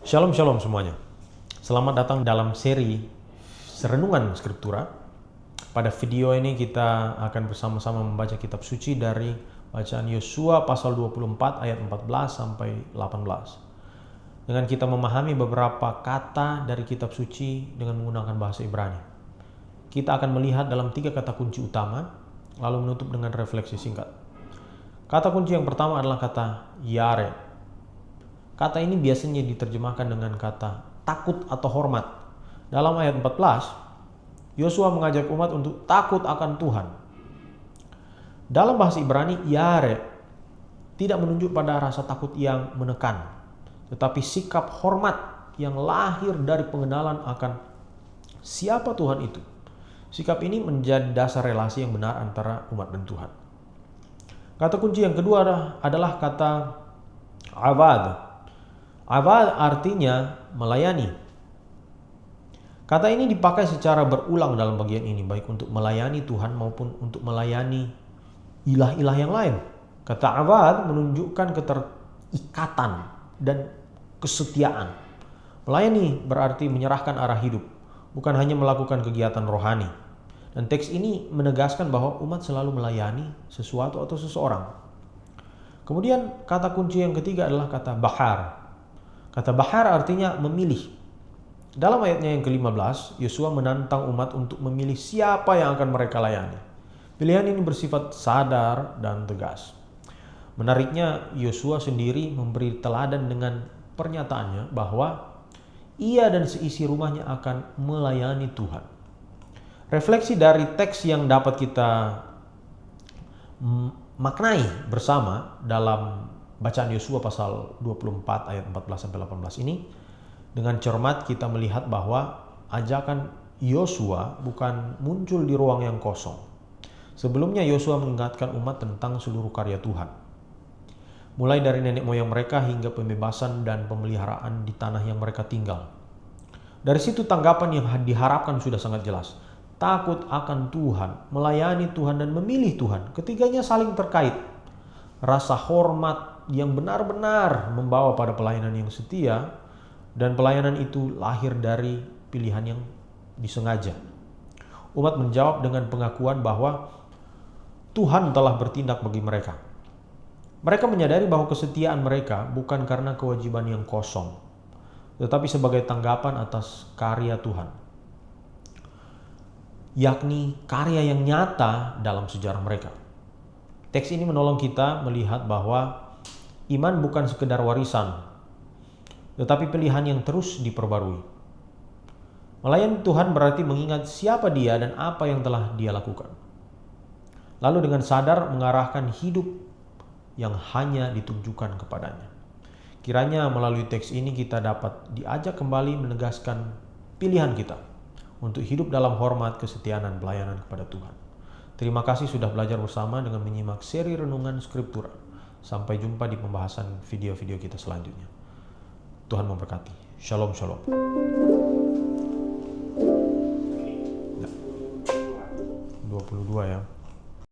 Shalom shalom semuanya. Selamat datang dalam seri Renungan Skriptura. Pada video ini kita akan bersama-sama membaca kitab suci dari bacaan Yosua pasal 24 ayat 14 sampai 18. Dengan kita memahami beberapa kata dari kitab suci dengan menggunakan bahasa Ibrani. Kita akan melihat dalam 3 kata kunci utama, lalu menutup dengan refleksi singkat. Kata kunci yang pertama adalah kata Yare. Kata ini biasanya diterjemahkan dengan kata takut atau hormat. Dalam ayat 14, Yosua mengajak umat untuk takut akan Tuhan. Dalam bahasa Ibrani, yare tidak menunjuk pada rasa takut yang menekan, tetapi sikap hormat yang lahir dari pengenalan akan siapa Tuhan itu. Sikap ini menjadi dasar relasi yang benar antara umat dan Tuhan. Kata kunci yang kedua adalah kata abad. Abad artinya melayani. Kata ini dipakai secara berulang dalam bagian ini, baik untuk melayani Tuhan maupun untuk melayani ilah-ilah yang lain. Kata abad menunjukkan keterikatan dan kesetiaan. Melayani berarti menyerahkan arah hidup, bukan hanya melakukan kegiatan rohani. Dan teks ini menegaskan bahwa umat selalu melayani sesuatu atau seseorang. Kemudian kata kunci yang ketiga adalah kata bahar. Kata bahar artinya memilih. Dalam ayatnya yang ke-15, Yosua menantang umat untuk memilih siapa yang akan mereka layani. Pilihan ini bersifat sadar dan tegas. Menariknya, Yosua sendiri memberi teladan dengan pernyataannya bahwa ia dan seisi rumahnya akan melayani Tuhan. Refleksi dari teks yang dapat kita maknai bersama dalam bacaan Yosua pasal 24 ayat 14-18 ini, dengan cermat kita melihat bahwa ajakan Yosua bukan muncul di ruang yang kosong. Sebelumnya Yosua mengingatkan umat tentang seluruh karya Tuhan. Mulai dari nenek moyang mereka hingga pembebasan dan pemeliharaan di tanah yang mereka tinggal. Dari situ tanggapan yang diharapkan sudah sangat jelas. Takut akan Tuhan, melayani Tuhan dan memilih Tuhan. Ketiganya saling terkait. Rasa hormat yang benar-benar membawa pada pelayanan yang setia, dan pelayanan itu lahir dari pilihan yang disengaja. Umat menjawab dengan pengakuan bahwa Tuhan telah bertindak bagi mereka. Mereka menyadari bahwa kesetiaan mereka bukan karena kewajiban yang kosong, tetapi sebagai tanggapan atas karya Tuhan, yakni karya yang nyata dalam sejarah mereka. Teks ini menolong kita melihat bahwa iman bukan sekedar warisan, tetapi pilihan yang terus diperbarui. Melayani Tuhan berarti mengingat siapa Dia dan apa yang telah Dia lakukan. Lalu dengan sadar mengarahkan hidup yang hanya ditujukan kepadanya. Kiranya melalui teks ini kita dapat diajak kembali menegaskan pilihan kita untuk hidup dalam hormat, kesetiaan, dan pelayanan kepada Tuhan. Terima kasih sudah belajar bersama dengan menyimak seri Renungan Skriptura. Sampai jumpa di pembahasan video-video kita selanjutnya. Tuhan memberkati. Shalom shalom. 22 ya.